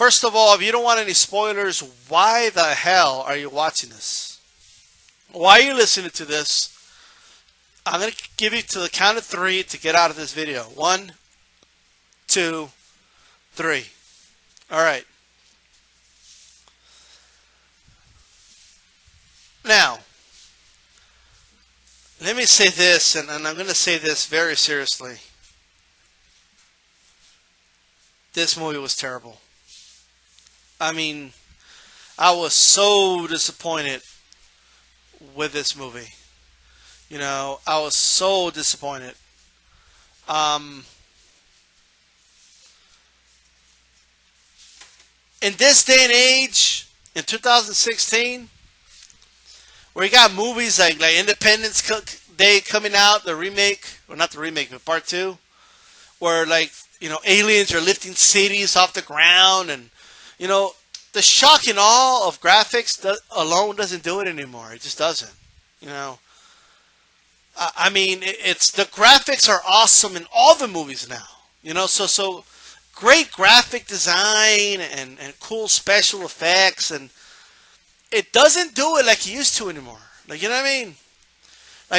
First of all, if you don't want any spoilers, why the hell are you watching this? Why are you listening to this? I'm going to give you to the count of three to get out of this video. 1, 2, 3. All right. Now, let me say this, and I'm going to say this very seriously. This movie was terrible. I mean, I was so disappointed with this movie. You know, I was so disappointed. In this day and age, in 2016, where you got movies like Independence Day coming out, the remake, or not the remake, but part 2, where aliens are lifting cities off the ground, and the shock and awe of graphics alone doesn't do it anymore. It just doesn't. I mean, it's the graphics are awesome in all the movies now. So great graphic design and cool special effects, and it doesn't do it like it used to anymore. You know what I mean?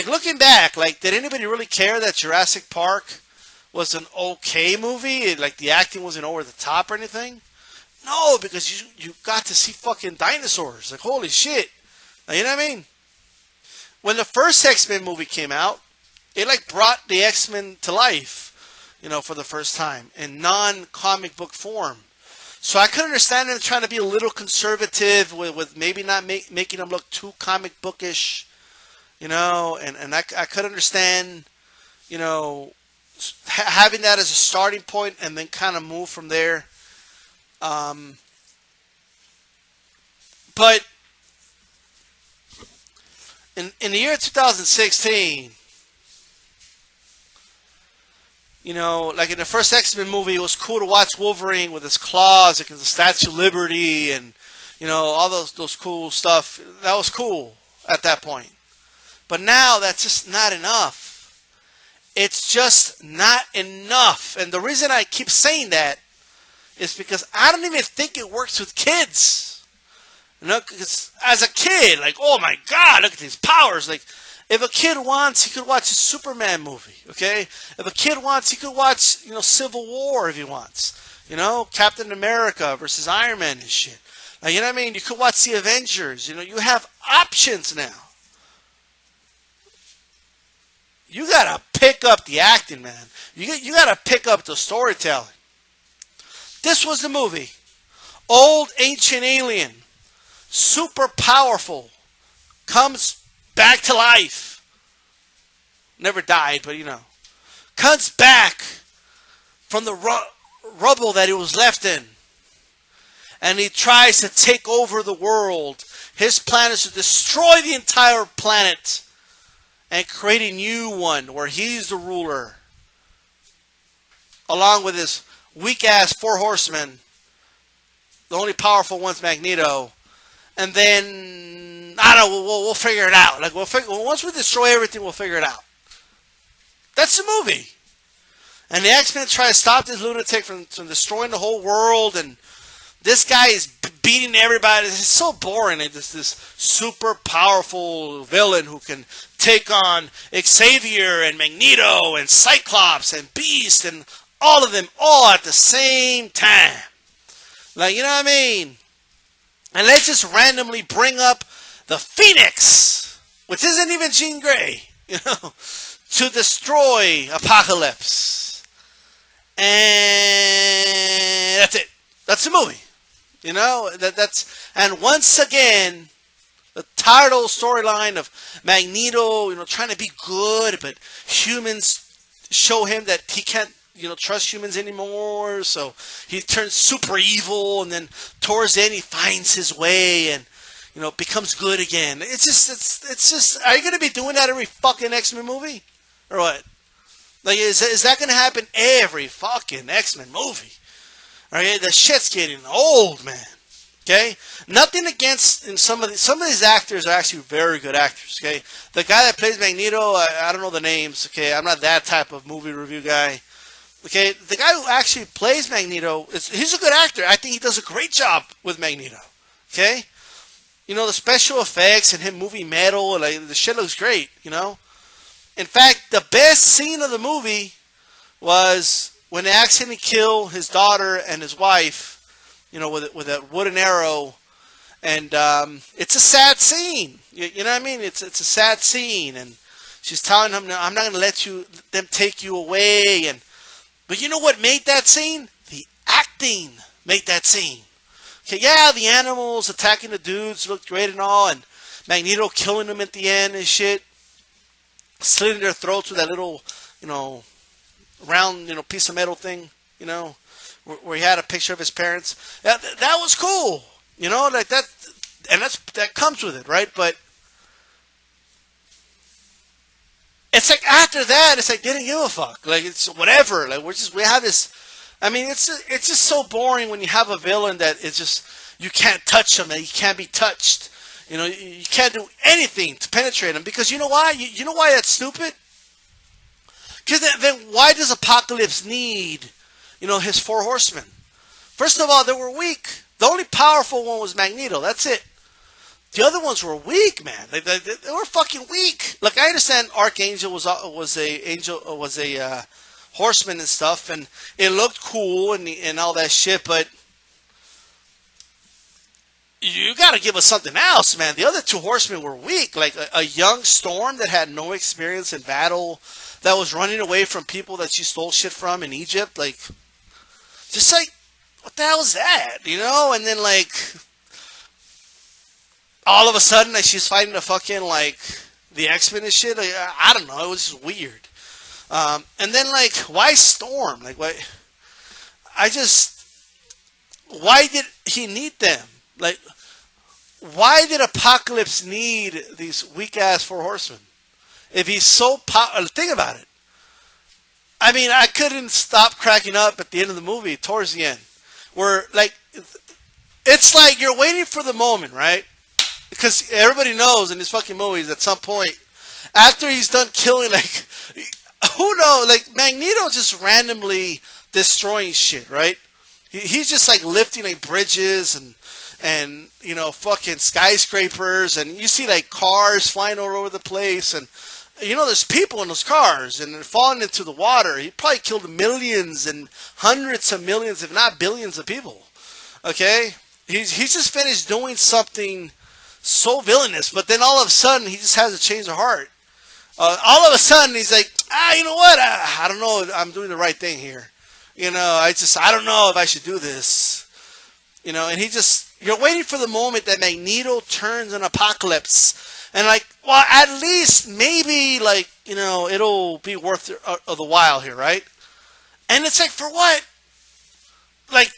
Looking back, did anybody really care that Jurassic Park was an okay movie? The acting wasn't over the top or anything? No, because you got to see fucking dinosaurs. Holy shit. You know what I mean? When the first X-Men movie came out, it brought the X-Men to life, for the first time in non-comic book form. So I could understand them trying to be a little conservative with maybe not making them look too comic bookish, and I could understand, having that as a starting point and then kind of move from there. But in the year 2016, in the first X-Men movie, it was cool to watch Wolverine with his claws against the Statue of Liberty and, all those cool stuff. That was cool at that point. But now that's just not enough. It's just not enough. And the reason I keep saying that is because I don't even think it works with kids. Because as a kid, oh my God, look at these powers. If a kid wants, he could watch a Superman movie, okay? If a kid wants, he could watch, Civil War if he wants. Captain America versus Iron Man and shit. You know what I mean? You could watch the Avengers. You have options now. You gotta pick up the acting, man. You gotta pick up the storytelling. This was the movie. Old ancient alien. Super powerful. Comes back to life. Never died, but comes back from the rubble that he was left in. And he tries to take over the world. His plan is to destroy the entire planet and create a new one where he's the ruler. Along with his weak-ass 4 horsemen. The only powerful one's Magneto. And then, I don't know, we'll figure it out. Once we destroy everything, we'll figure it out. That's the movie. And the X-Men try to stop this lunatic from destroying the whole world. And this guy is beating everybody. It's so boring. It's this super powerful villain who can take on Xavier and Magneto and Cyclops and Beast and all of them all at the same time. You know what I mean? And let's just randomly bring up the Phoenix, which isn't even Jean Grey, to destroy Apocalypse. And that's it. That's the movie. And once again, the tired old storyline of Magneto, trying to be good, but humans show him that he can't trust humans anymore, so he turns super evil, and then towards the end he finds his way and becomes good again. It's just are you gonna be doing that every fucking X-Men movie? Or what? Is that gonna happen every fucking X-Men movie? Alright, the shit's getting old, man. Okay? Nothing against some of these actors are actually very good actors, okay? The guy that plays Magneto, I don't know the names, okay? I'm not that type of movie review guy. Okay, the guy who actually plays Magneto, he's a good actor. I think he does a great job with Magneto. Okay, the special effects and him moving metal, like the shit looks great. In fact, the best scene of the movie was when they accidentally kill his daughter and his wife. With a wooden arrow, and it's a sad scene. You know what I mean? It's a sad scene, and she's telling him, "No, I'm not going to let them take you away." But you know what made that scene? The acting made that scene. Okay, yeah, the animals attacking the dudes looked great and all, and Magneto killing them at the end and shit, slitting their throats with that little, round, piece of metal thing, where he had a picture of his parents. That was cool, like that, and that comes with it, right? But it's like after that, it's like they didn't give a fuck. Like it's whatever. Like we have this. I mean, it's just so boring when you have a villain that it's just you can't touch him and he can't be touched. You can't do anything to penetrate him because you know why? You know why that's stupid? Because then why does Apocalypse need, his four horsemen? First of all, they were weak. The only powerful one was Magneto. That's it. The other ones were weak, man. They were fucking weak. Like I understand, Archangel was a horseman and stuff, and it looked cool and all that shit. But you got to give us something else, man. The other two horsemen were weak. Like a young Storm that had no experience in battle, that was running away from people that she stole shit from in Egypt. Like, just like, what the hell is that? And then like, all of a sudden, like, she's fighting the X-Men and shit. Like, I don't know. It was just weird. And then like, why Storm? Like, why? Why did he need them? Like, why did Apocalypse need these weak ass four horsemen? If he's so think about it. I mean, I couldn't stop cracking up at the end of the movie, towards the end, where like, it's like you're waiting for the moment, right? Because everybody knows in these fucking movies at some point, after he's done killing, like, who knows, like Magneto's just randomly destroying shit, right? He's just like lifting like bridges and fucking skyscrapers, and you see like cars flying all over the place, and there's people in those cars, and they're falling into the water. He probably killed millions and hundreds of millions, if not billions of people. Okay? He's just finished doing something so villainous, but then all of a sudden, he just has a change of heart. All of a sudden, he's like, you know what? I don't know if I'm doing the right thing here. I don't know if I should do this. And you're waiting for the moment that Magneto turns on Apocalypse. And like, well, at least maybe like, it'll be worth the while here, right? And it's like, for what? Like,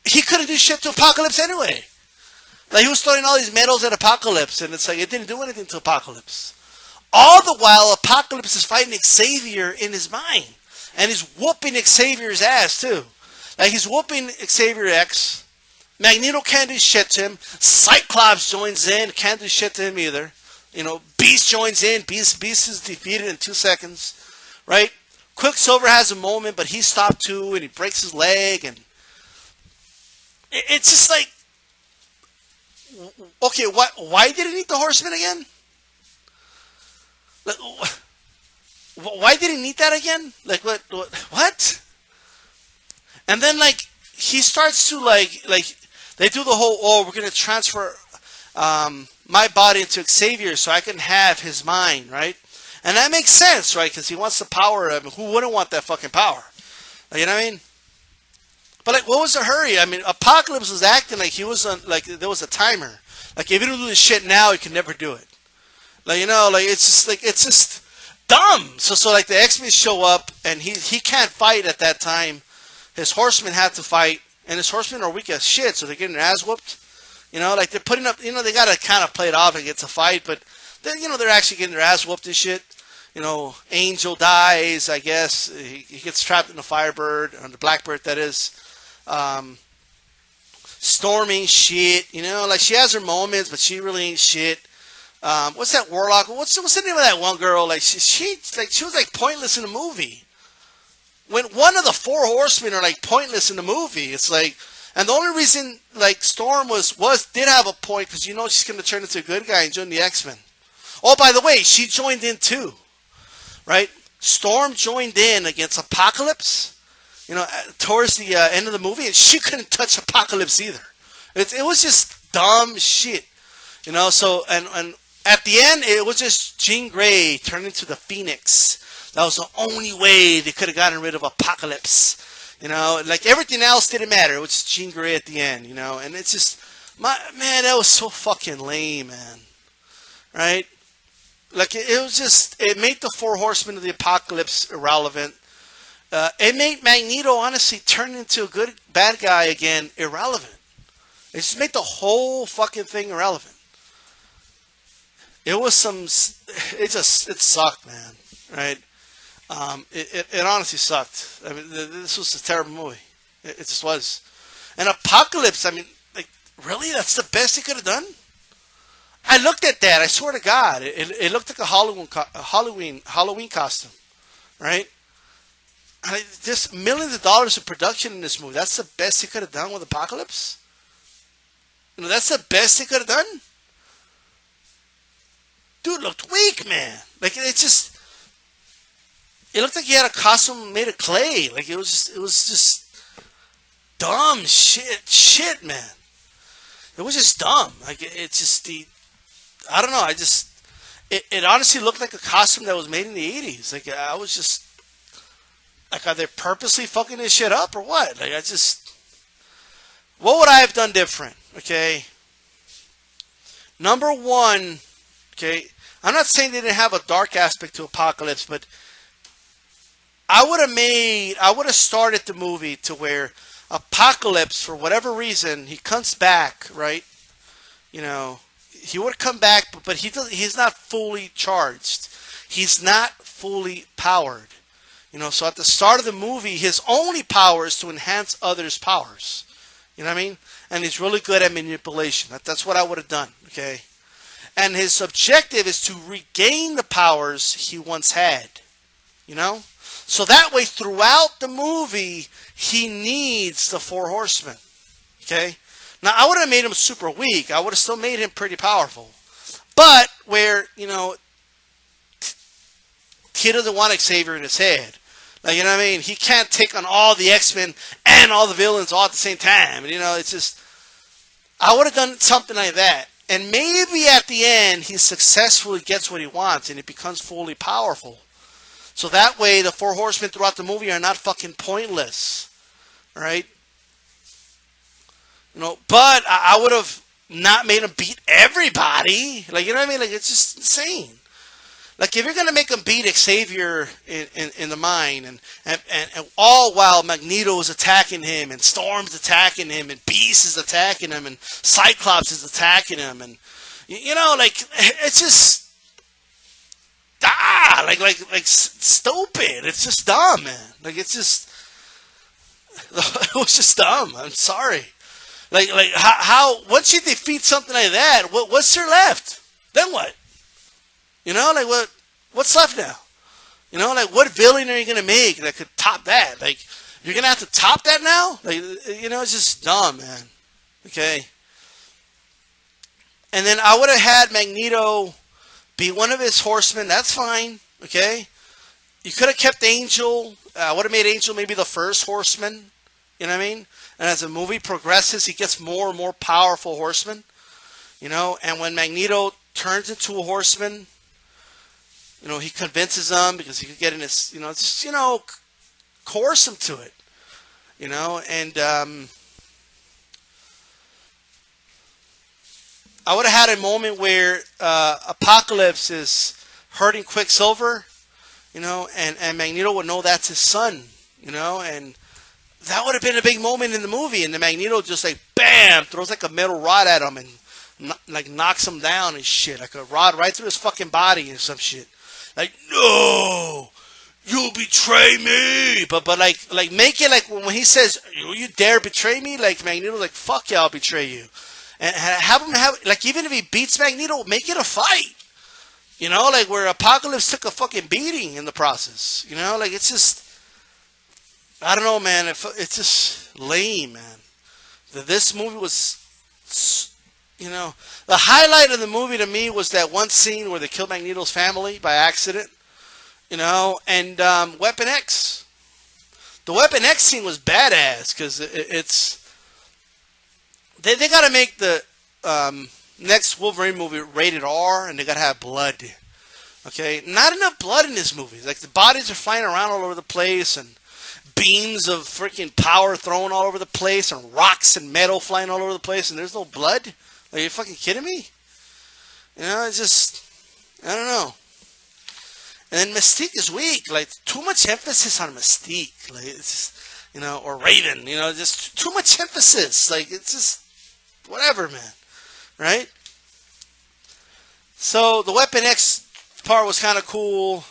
he couldn't do shit to Apocalypse anyway. Like, he was throwing all these medals at Apocalypse, and it's like, it didn't do anything to Apocalypse. All the while, Apocalypse is fighting Xavier in his mind. And he's whooping Xavier's ass, too. Like, he's whooping Xavier X. Magneto can't do shit to him. Cyclops joins in, can't do shit to him either. Beast joins in. Beast is defeated in 2 seconds, right? Quicksilver has a moment, but he's stopped too, and he breaks his leg, and it's just like, okay, why did he need the Horseman again? Like, why did he need that again? Like, what? And then, like, he starts to, like, they do the whole, we're going to transfer my body into Xavier so I can have his mind, right? And that makes sense, right? Because he wants the power. I mean, who wouldn't want that fucking power? You know what I mean? But, like, what was the hurry? I mean, Apocalypse was acting like he was like, there was a timer. Like, if you don't do this shit now, you can never do it. Like, it's just dumb. So like, the X-Men show up, and he can't fight at that time. His horsemen have to fight, and his horsemen are weak as shit, so they're getting their ass whooped. Like, they're putting up, they got to kind of play it off like it's a fight, but, they're actually getting their ass whooped and shit. Angel dies, I guess. He gets trapped in the Firebird, or the Blackbird, that is. Storming shit, like, she has her moments, but she really ain't shit. What's that Warlock? What's the name of that one girl? Like, she was, like, pointless in the movie. when one of the four horsemen are like pointless in the movie. It's like, and the only reason like Storm did have a point because you know she's gonna turn into a good guy and join the X-Men. Oh, by the way, she joined in too, right? Storm joined in against Apocalypse, towards the end of the movie, and she couldn't touch Apocalypse either. It was just dumb shit, So and at the end, it was just Jean Grey turning into the Phoenix. That was the only way they could have gotten rid of Apocalypse. Like everything else didn't matter. It was just Jean Grey at the end, And it's just, that was so fucking lame, man. Right? Like it was just, it made the Four Horsemen of the Apocalypse irrelevant. It made Magneto honestly turn into a bad guy again irrelevant. It just made the whole fucking thing irrelevant. It was it sucked, man. Right? It honestly sucked. I mean, this was a terrible movie. It just was. And Apocalypse, I mean, like, really? That's the best he could have done? I looked at that. I swear to God, it looked like a Halloween costume, right? Just millions of dollars of production in this movie. That's the best he could have done with Apocalypse. That's the best he could have done. Dude looked weak, man. Like it looked like he had a costume made of clay. Like it was just dumb shit, man. It was just dumb. Like it's just I don't know. It honestly looked like a costume that was made in the 80s. Like I was just like, are they purposely fucking this shit up or what? Like what would I have done different? Okay. Number one, okay. I'm not saying they didn't have a dark aspect to Apocalypse, but I would have started the movie to where Apocalypse, for whatever reason, he comes back, right? He would come back, but he's not fully charged. He's not fully powered. So at the start of the movie, his only power is to enhance others' powers. You know what I mean? And he's really good at manipulation. That's what I would have done, okay? And his objective is to regain the powers he once had. So that way, throughout the movie, he needs the Four Horsemen. Okay? Now, I would have made him super weak. I would have still made him pretty powerful. But where, he doesn't want Xavier in his head. Like, you know what I mean? He can't take on all the X-Men and all the villains all at the same time. And, it's just, I would have done something like that. And maybe at the end, he successfully gets what he wants and he becomes fully powerful. So that way, the Four Horsemen throughout the movie are not fucking pointless. Right? But I would have not made him beat everybody. Like, you know what I mean? Like, it's just insane. Like, if you're going to make him beat Xavier in the mine, and all while Magneto is attacking him, and Storm's attacking him, and Beast is attacking him, and Cyclops is attacking him, and, it's just, like stupid. It's just dumb, man. Like, it's just, it was just dumb. I'm sorry. Like how once you defeat something like that, what's there left? Then what? What's left now? What villain are you going to make that could top that? Like, you're going to have to top that now? Like, it's just dumb, man. Okay? And then I would have had Magneto be one of his horsemen. That's fine. Okay? You could have kept Angel. I would have made Angel maybe the first horseman. You know what I mean? And as the movie progresses, he gets more and more powerful horsemen. And when Magneto turns into a horseman, he convinces them because he could get in his, coerce him to it. And I would have had a moment where Apocalypse is hurting Quicksilver, and Magneto would know that's his son, and that would have been a big moment in the movie. And the Magneto just like, bam, throws like a metal rod at him and like knocks him down and shit. Like a rod right through his fucking body and some shit. Like, no, you betray me. But like make it like when he says, you dare betray me? Like Magneto's like, fuck yeah, I'll betray you. And have him like, even if he beats Magneto, make it a fight. Like where Apocalypse took a fucking beating in the process. Like it's just, I don't know, man. It's just lame, man. This movie was, you know, the highlight of the movie to me was that one scene where they killed Magneto's family by accident, and Weapon X. The Weapon X scene was badass because they got to make the next Wolverine movie rated R, and they got to have blood. Okay, not enough blood in this movie. Like the bodies are flying around all over the place, and beams of freaking power thrown all over the place, and rocks and metal flying all over the place, and there's no blood. Are you fucking kidding me? It's just, I don't know. And then Mystique is weak. Like, too much emphasis on Mystique. Like, it's just, or Raven. Just too much emphasis. Like, it's just, whatever, man. Right? So, the Weapon X part was kind of cool.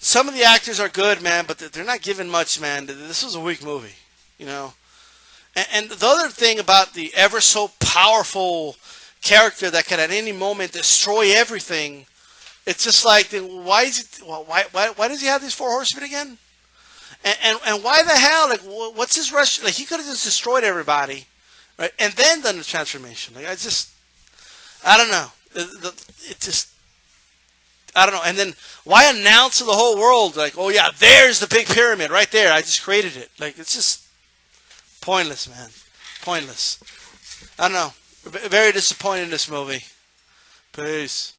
Some of the actors are good, man, but they're not given much, man. This was a weak movie, And the other thing about the ever so powerful character that can at any moment destroy everything, it's just like, why does he have these four horsemen again? And why the hell? Like, what's his rush? Like, he could have just destroyed everybody, right? And then done the transformation. Like, I don't know. I don't know. And then why announce to the whole world, like, oh yeah, there's the big pyramid right there. I just created it. Like, it's just pointless, man. Pointless. I don't know. Very disappointed in this movie. Peace.